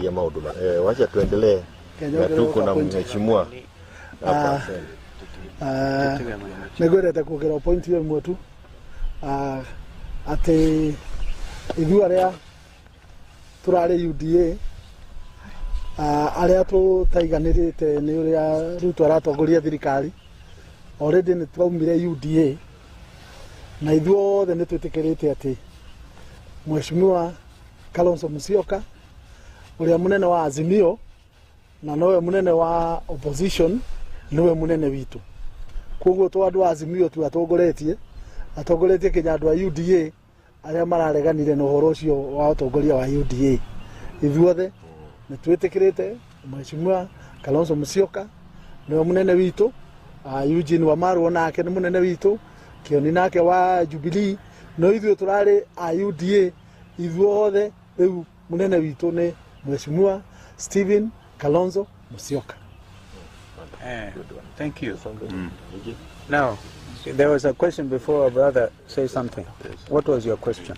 ya mauduma. Wacha tuendelee na tuko na mheshimiwa hapa. Negorete kugera point yo mwetu ate ithu aria turare UDA aria tutaiganirite ni uria Ruto aratongoria thirikari already ni twaumire UDA na ithu othe ni twitikirite ati mheshimiwa Kalonzo Musyoka uria munene wa Azimio na nowe munene wa opposition niwe munene witu. Koguo to andu Azimio tu atongoretie kinya andu a UDA aria marareganire na uhoro ucio wa utongoria wa UDA. Ithuothe ni twitikirite mheshimiwa Kalonzo Musyoka niwe munene witu. Eugene Wamalwa nake ni munene witu, Kioni nake wa Jubilee, no ithuo turari a UDA. Ithuothe riu munene witu ni mheshimiwa Stephen Kalonzo Musyoka. Thank you. Now, there was a question before our brother say something. What was your question?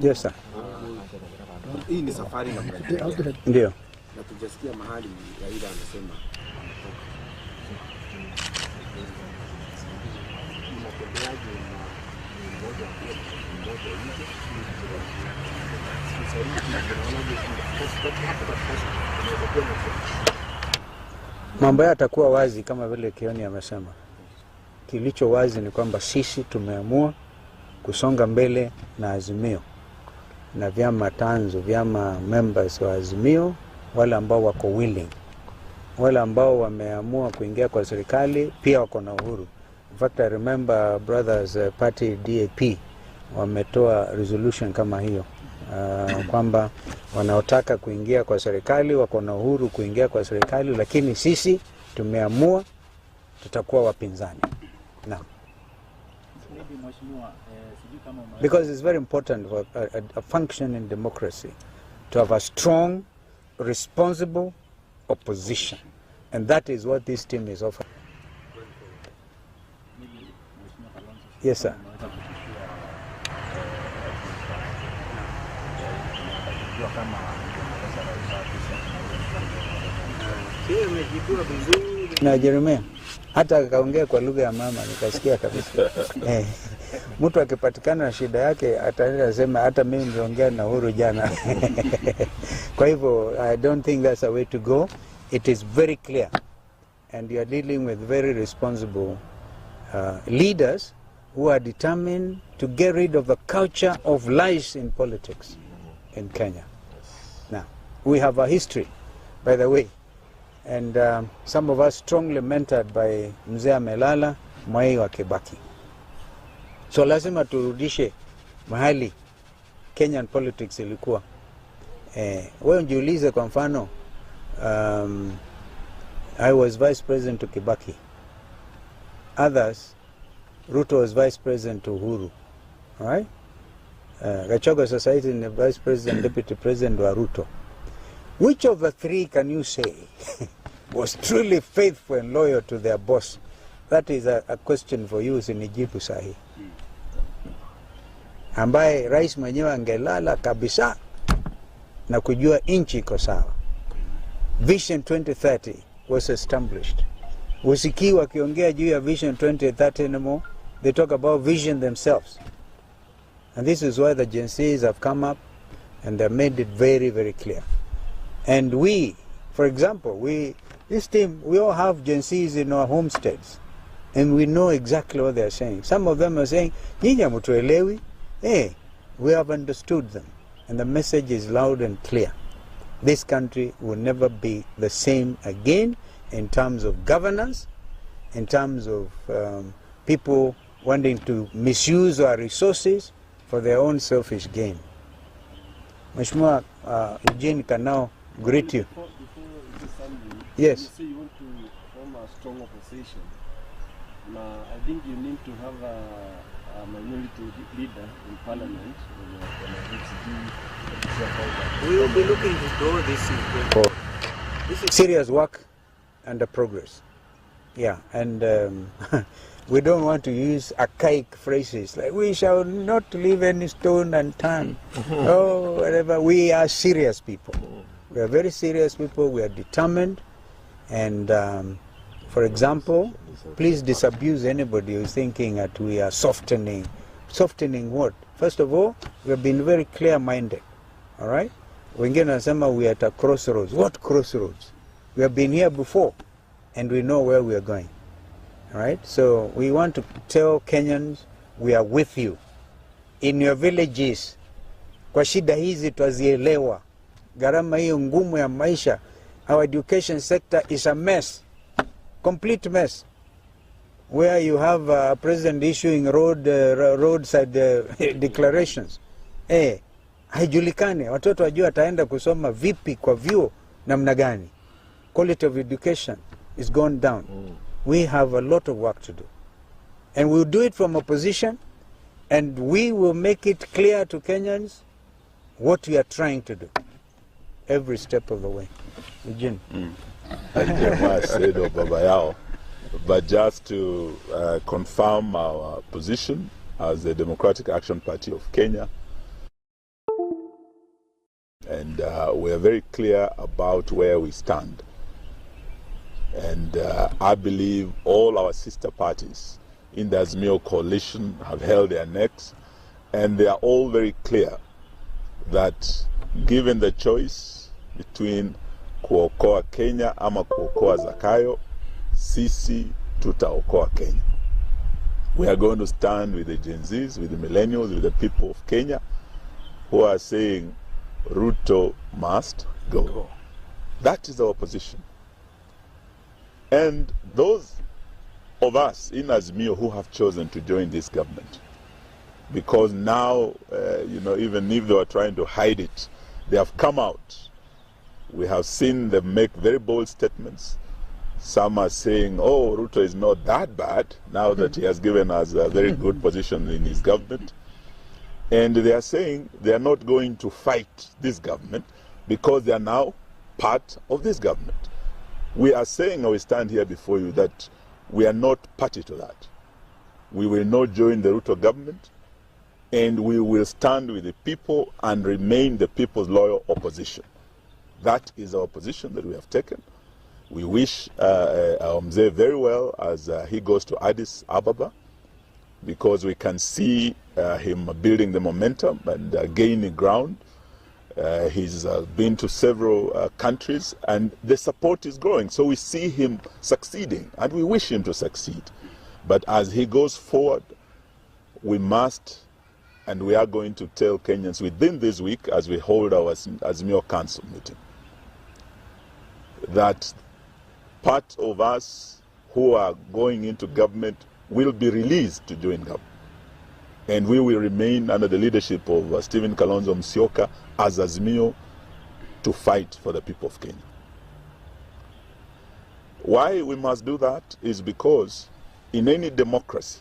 Yes, sir. Hii ni safari na ndio. Na tujasikia mahali Raila anasema mambo yatakuwa wazi kama vile Kioni amesema. Kilicho wazi ni kwamba sisi tumeamua kusonga mbele na Azimio na vyama tanzu, vyama members wa Azimio, wale ambao wako willing, wale ambao wameamua kuingia kwa serikali pia wako na uhuru. In fact, I remember brothers party DAP wametoa resolution kama hiyo kwamba wanaotaka kuingia kwa serikali wako na uhuru kuingia kwa serikali, lakini sisi tumeamua tutakuwa wapinzani. Naam. Because it's very important for a functioning democracy to have a strong, responsible opposition, and that is what this team is offering. Yes, sir. Na Jeremia hata akaongea kwa lugha ya mama nikasikia kabisa. Mtu akipatikana na shida yake ataenda sema hata mimi niliongea na Uhuru jana. Kwa hivyo I don't think that's a way to go. It is very clear, and you are dealing with very responsible leaders who are determined to get rid of the culture of lies in politics in Kenya. Now, we have a history, by the way, and some of us strongly mentored by Mzee Melala, Mwai wa Kibaki. So lazima turudishe mahali Kenyan politics ilikuwa. Wewe unjiulize kwa mfano, I was vice president to Kibaki. Others, Ruto was vice president to Uhuru. All right? Gachogo Society in the vice president, deputy president wa Ruto. Which of the three can you say was truly faithful and loyal to their boss? That is a question for you, sinijibu sahi. Ambaye rais mwenyewe angelala kabisa na kujua inchi iko sawa. Vision 2030 was established. Usikii wakiongea juu ya Vision 2030 anymore. They talk about vision themselves. And this is why the Gen Zs have come up and they made it very, very clear. And we, for example, this team, we all have Gen Zs in our homesteads. And we know exactly what they are saying. Some of them are saying, Nyinyi mutuelewi. Hey, we have understood them. And the message is loud and clear. This country will never be the same again in terms of governance, in terms of people wanting to misuse our resources for their own selfish gain. Mheshimiwa Eugene can now greet you. Before yes. You say you want to form a strong opposition. Now, I think you need to have a minority leader in parliament. We will be looking to do this is serious work and progress. Yeah, and We don't want to use archaic phrases like we shall not leave any stone unturned. Oh, whatever. We are serious people. We are very serious people. We are determined. And for example, please disabuse anybody who's thinking that we are softening. Softening what? First of all, we have been very clear-minded. All right? Wengine wanasema we are at a crossroads. What crossroads? We have been here before, and we know where we are going. All right? So we want to tell Kenyans, we are with you. In your villages, kwa shida hizi twazielewa. Gharama hiyo ngumu ya maisha, our education sector is a mess. Complete mess. Where you have a president issuing roadside declarations. Haijulikani, watoto wajua ataenda kusoma vipi kwa vyuo namna gani. Quality of education is gone down. We have a lot of work to do. And we'll do it from opposition, and we will make it clear to Kenyans what we are trying to do. Every step of the way. Eugene. Jamaa said Baba Yao, but just to confirm our position as the Democratic Action Party of Kenya, and we are very clear about where we stand. And I believe all our sister parties in the Azimio coalition have held their necks, and they are all very clear that given the choice between kuokoa Kenya ama kuokoa Zakayo, sisi tutaokoa Kenya. We are going to stand with the Gen Zs, with the millennials, with the people of Kenya who are saying Ruto must go. That is our position. And those of us in Azimio who have chosen to join this government, because now, even if they were trying to hide it, they have come out. We have seen them make very bold statements. Some are saying, oh, Ruto is not that bad now that he has given us a very good position in his government. And they are saying they are not going to fight this government because they are now part of this government. We are saying, or we stand here before you, that we are not party to that. We will not join the Ruto government, and we will stand with the people and remain the people's loyal opposition. That is our position that we have taken. We wish Mzee very well as he goes to Addis Ababa, because we can see him building the momentum and gaining ground. He's been to several countries, and the support is growing. So we see him succeeding, and we wish him to succeed. But as he goes forward, we must, and we are going to tell Kenyans within this week, as we hold our Azimio Council meeting, that part of us who are going into government will be released to join government. And we will remain under the leadership of Stephen Kalonzo Musyoka as Azimio to fight for the people of Kenya. Why we must do that is because in any democracy,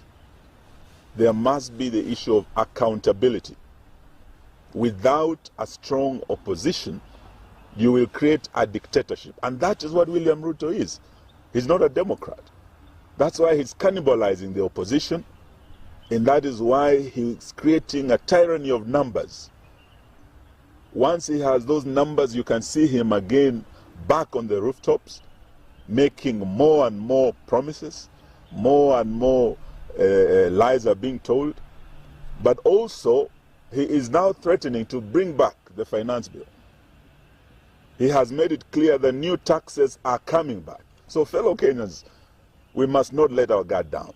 there must be the issue of accountability. Without a strong opposition, you will create a dictatorship. And that is what William Ruto is. He's not a Democrat. That's why he's cannibalizing the opposition. And that is why he's creating a tyranny of numbers. Once he has those numbers, you can see him again back on the rooftops, making more and more promises, more and more lies are being told. But also, he is now threatening to bring back the finance bill. He has made it clear that new taxes are coming back. So fellow Kenyans, we must not let our guard down.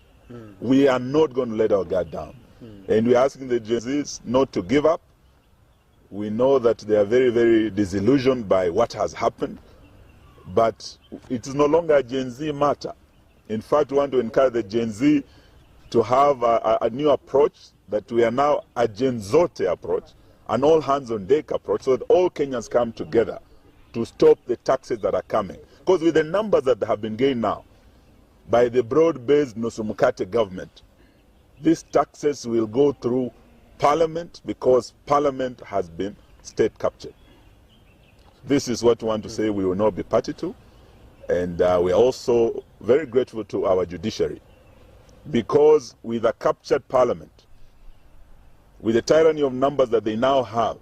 We are not going to let our guard down. And we're asking the Gen Zs not to give up. We know that they are very, very disillusioned by what has happened. But it is no longer a Gen Z matter. In fact, we want to encourage the Gen Z to have a new approach, that we are now a Gen Zote approach, an all-hands-on-deck approach, so that all Kenyans come together to stop the taxes that are coming. Because with the numbers that have been gained now by the broad-based Nusumukate government, these taxes will go through Parliament because Parliament has been state captured. This is what we want to say we will not be party to. And we are also very grateful to our judiciary Because with a captured parliament, with the tyranny of numbers that they now have,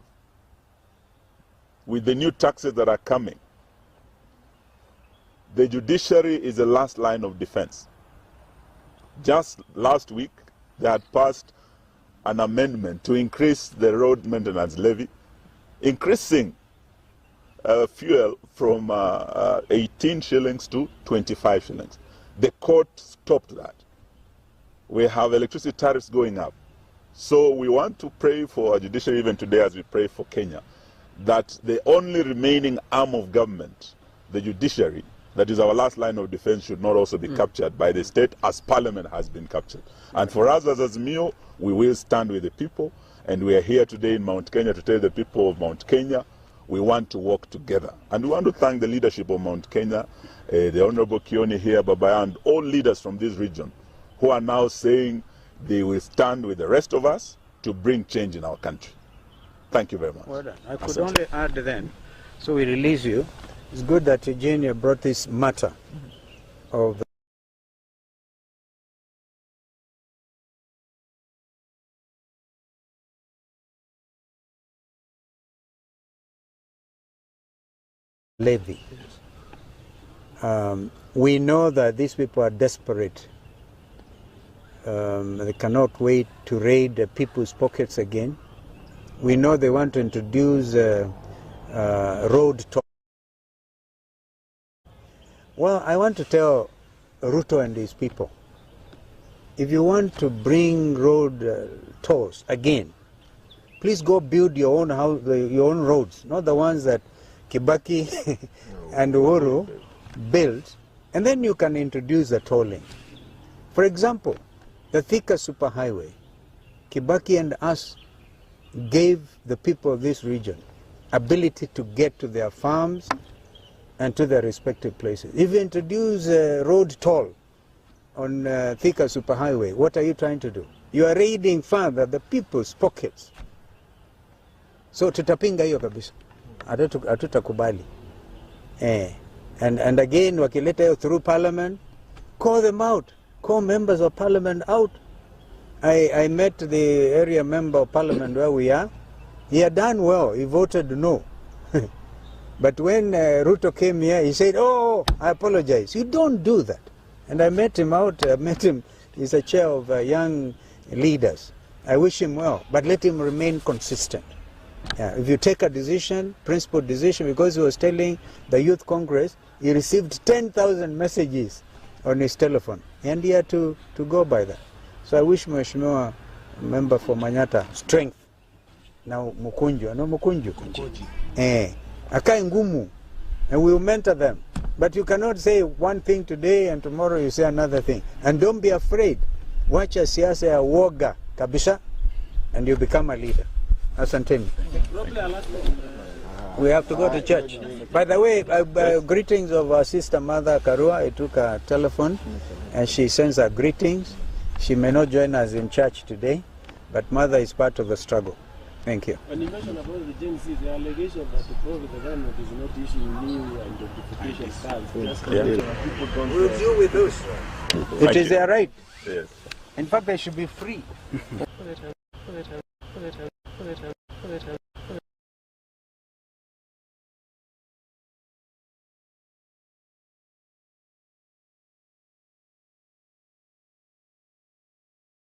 with the new taxes that are coming, the judiciary is the last line of defense. Just last week, they had passed an amendment to increase the road maintenance levy, increasing fuel from 18 shillings to 25 shillings. The court stopped that. We have electricity tariffs going up. So we want to pray for our judiciary even today as we pray for Kenya, that the only remaining arm of government, the judiciary, that is our last line of defense, should not also be captured by the state as parliament has been captured. And for us as Azimio, we will stand with the people, and we are here today in Mount Kenya to tell the people of Mount Kenya we want to work together. And we want to thank the leadership of Mount Kenya, the Honorable Kioni here, Babaya, and all leaders from this region who are now saying they will stand with the rest of us to bring change in our country. Thank you very much. Well done. I could only add then, so we release you. It's good that Eugenia brought this matter of levy. We know that these people are desperate. They cannot wait to raid the people's pockets again. We know they want to introduce road toll. Well, I want to tell Ruto and his people, if you want to bring road tolls again, please go build your own house, your own roads, not the ones that Kibaki and Uhuru built, and then you can introduce the tolling. For example, the Thika superhighway, Kibaki and us gave the people of this region ability to get to their farms and to their respective places. If you introduce a road toll on Thika superhighway, what are you trying to do? You are raiding further the people's pockets. So tutapinga hiyo kabisa. Hatutakubali. And again, wakileta hiyo through parliament, call them out. Call members of parliament out. I met the area member of parliament where we are. He had done well. He voted no. But when Ruto came here, he said, oh, I apologize. You don't do that. And I met him out. He's a chair of young leaders. I wish him well, but let him remain consistent. If you take a decision, principled decision, because he was telling the Youth Congress, he received 10,000 messages on his telephone, and he had to go by that. So I wish Mheshimiwa member for Manyata strength. Now Mukunju, no Mukunju. Akae ngumu, and we will mentor them. But you cannot say one thing today and tomorrow you say another thing. And don't be afraid. Wacha siasa ya woga kabisa, and you become a leader. Asanteni. We have to go to church. By the way, greetings of our sister Mother Karua. I took her telephone and she sends her greetings. She may not join us in church today, but Mother is part of the struggle. Thank you. When you mentioned about the Gen Z, the allegation that the government is not issuing new identification cards. People don't We'll deal with those. It is their right. Yes. In fact, they should be free.